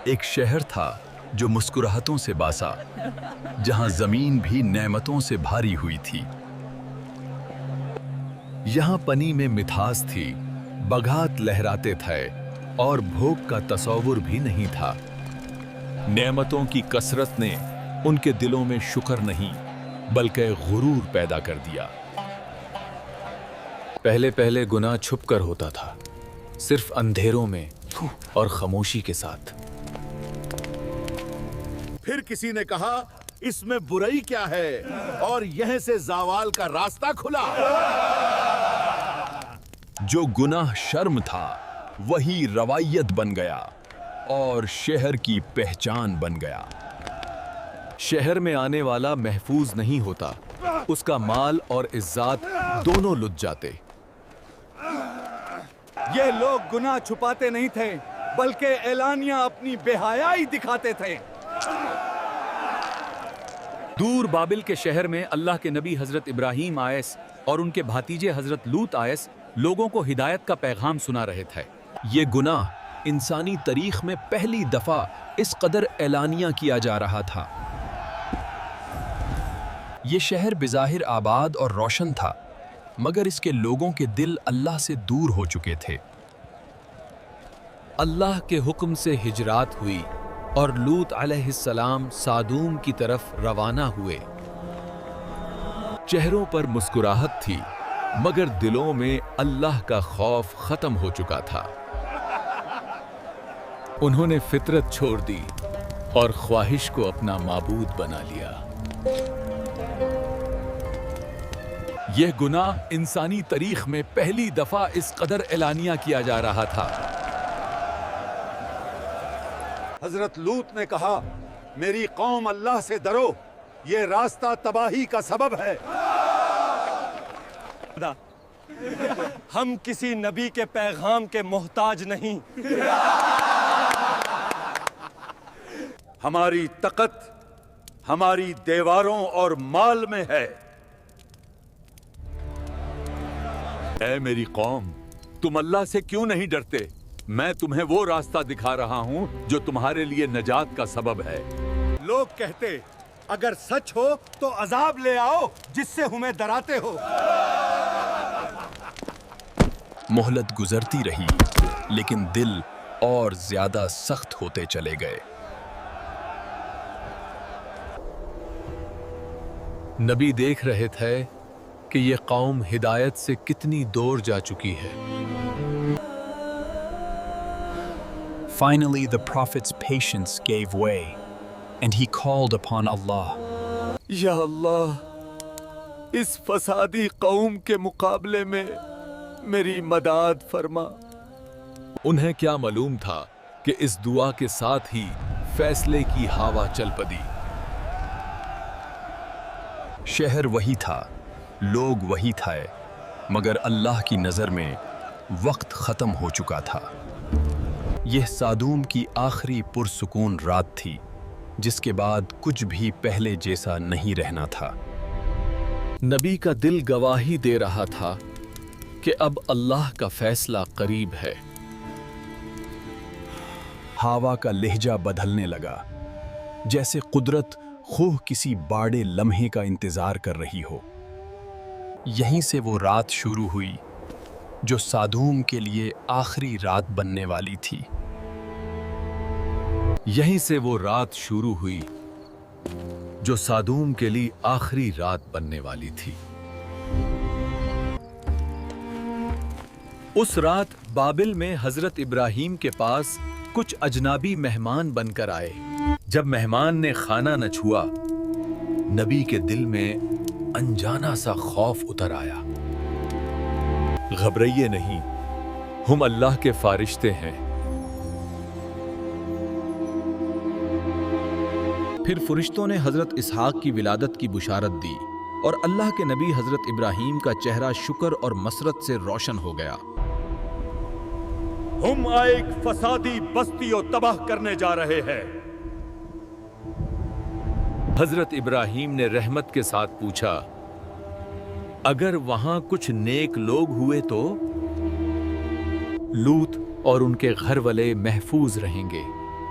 ایک شہر تھا جو مسکراہٹوں سے باسا، جہاں زمین بھی نعمتوں سے بھاری ہوئی تھی۔ یہاں پانی میں مٹھاس تھی، بگھات لہراتے تھے اور بھوک کا تصور بھی نہیں تھا۔ نعمتوں کی کثرت نے ان کے دلوں میں شکر نہیں بلکہ غرور پیدا کر دیا۔ پہلے پہلے گناہ چھپ کر ہوتا تھا، صرف اندھیروں میں اور خاموشی کے ساتھ۔ پھر کسی نے کہا اس میں برائی کیا ہے، اور یہیں سے زوال کا راستہ کھلا۔ جو گناہ شرم تھا وہی روایت بن گیا اور شہر کی پہچان بن گیا۔ شہر میں آنے والا محفوظ نہیں ہوتا، اس کا مال اور عزت دونوں لٹ جاتے۔ یہ لوگ گناہ چھپاتے نہیں تھے بلکہ اعلانیہ اپنی بے حیائی دکھاتے تھے۔ دور بابل کے شہر میں اللہ کے نبی حضرت ابراہیم آئس اور ان کے بھاتیجے حضرت لوط آئس لوگوں کو ہدایت کا پیغام سنا رہے تھے۔ یہ گناہ انسانی تاریخ میں پہلی دفعہ اس قدر اعلانیہ کیا جا رہا تھا۔ یہ شہر بظاہر آباد اور روشن تھا، مگر اس کے لوگوں کے دل اللہ سے دور ہو چکے تھے۔ اللہ کے حکم سے ہجرات ہوئی اور لوط علیہ السلام سادوم کی طرف روانہ ہوئے۔ چہروں پر مسکراہٹ تھی، مگر دلوں میں اللہ کا خوف ختم ہو چکا تھا۔ انہوں نے فطرت چھوڑ دی اور خواہش کو اپنا معبود بنا لیا۔ یہ گناہ انسانی تاریخ میں پہلی دفعہ اس قدر اعلانیہ کیا جا رہا تھا۔ حضرت لوط نے کہا میری قوم اللہ سے ڈرو، یہ راستہ تباہی کا سبب ہے۔ ہم کسی نبی کے پیغام کے محتاج نہیں۔ ہماری طاقت ہماری دیواروں اور مال میں ہے۔ اے میری قوم، تم اللہ سے کیوں نہیں ڈرتے؟ میں تمہیں وہ راستہ دکھا رہا ہوں جو تمہارے لیے نجات کا سبب ہے۔ لوگ کہتے اگر سچ ہو تو عذاب لے آؤ جس سے ہمیں ڈراتے ہو۔ مہلت گزرتی رہی، لیکن دل اور زیادہ سخت ہوتے چلے گئے۔ نبی دیکھ رہے تھے کہ یہ قوم ہدایت سے کتنی دور جا چکی ہے۔ Finally, the prophet's patience gave way, and he called upon Allah. یا اللہ، اس فسادی قوم کے مقابلے میں میری مدد فرما۔ انہیں کیا معلوم تھا کہ اس دعا کے ساتھ ہی فیصلے کی ہوا چل پڑی۔ شہر وہی تھا، لوگ وہی تھے، مگر اللہ کی نظر میں وقت ختم ہو چکا تھا۔ یہ سادوم کی آخری پرسکون رات تھی، جس کے بعد کچھ بھی پہلے جیسا نہیں رہنا تھا۔ نبی کا دل گواہی دے رہا تھا کہ اب اللہ کا فیصلہ قریب ہے۔ ہوا کا لہجہ بدلنے لگا، جیسے قدرت خوہ کسی باڑے لمحے کا انتظار کر رہی ہو۔ یہیں سے وہ رات شروع ہوئی جو سادوم کے لیے آخری رات بننے والی تھی۔ یہیں سے وہ رات شروع ہوئی جو سادوم کے لیے آخری رات بننے والی تھی۔ اس رات بابل میں حضرت ابراہیم کے پاس کچھ اجنبی مہمان بن کر آئے۔ جب مہمان نے کھانا نہ چھوا، نبی کے دل میں انجانا سا خوف اتر آیا۔ گھبرائیے نہیں، ہم اللہ کے فرشتے ہیں۔ پھر فرشتوں نے حضرت اسحاق کی ولادت کی بشارت دی اور اللہ کے نبی حضرت ابراہیم کا چہرہ شکر اور مسرت سے روشن ہو گیا۔ ہم ایک فسادی بستی کو تباہ کرنے جا رہے ہیں۔ حضرت ابراہیم نے رحمت کے ساتھ پوچھا، اگر وہاں کچھ نیک لوگ ہوئے تو؟ لوط اور ان کے گھر والے محفوظ رہیں گے،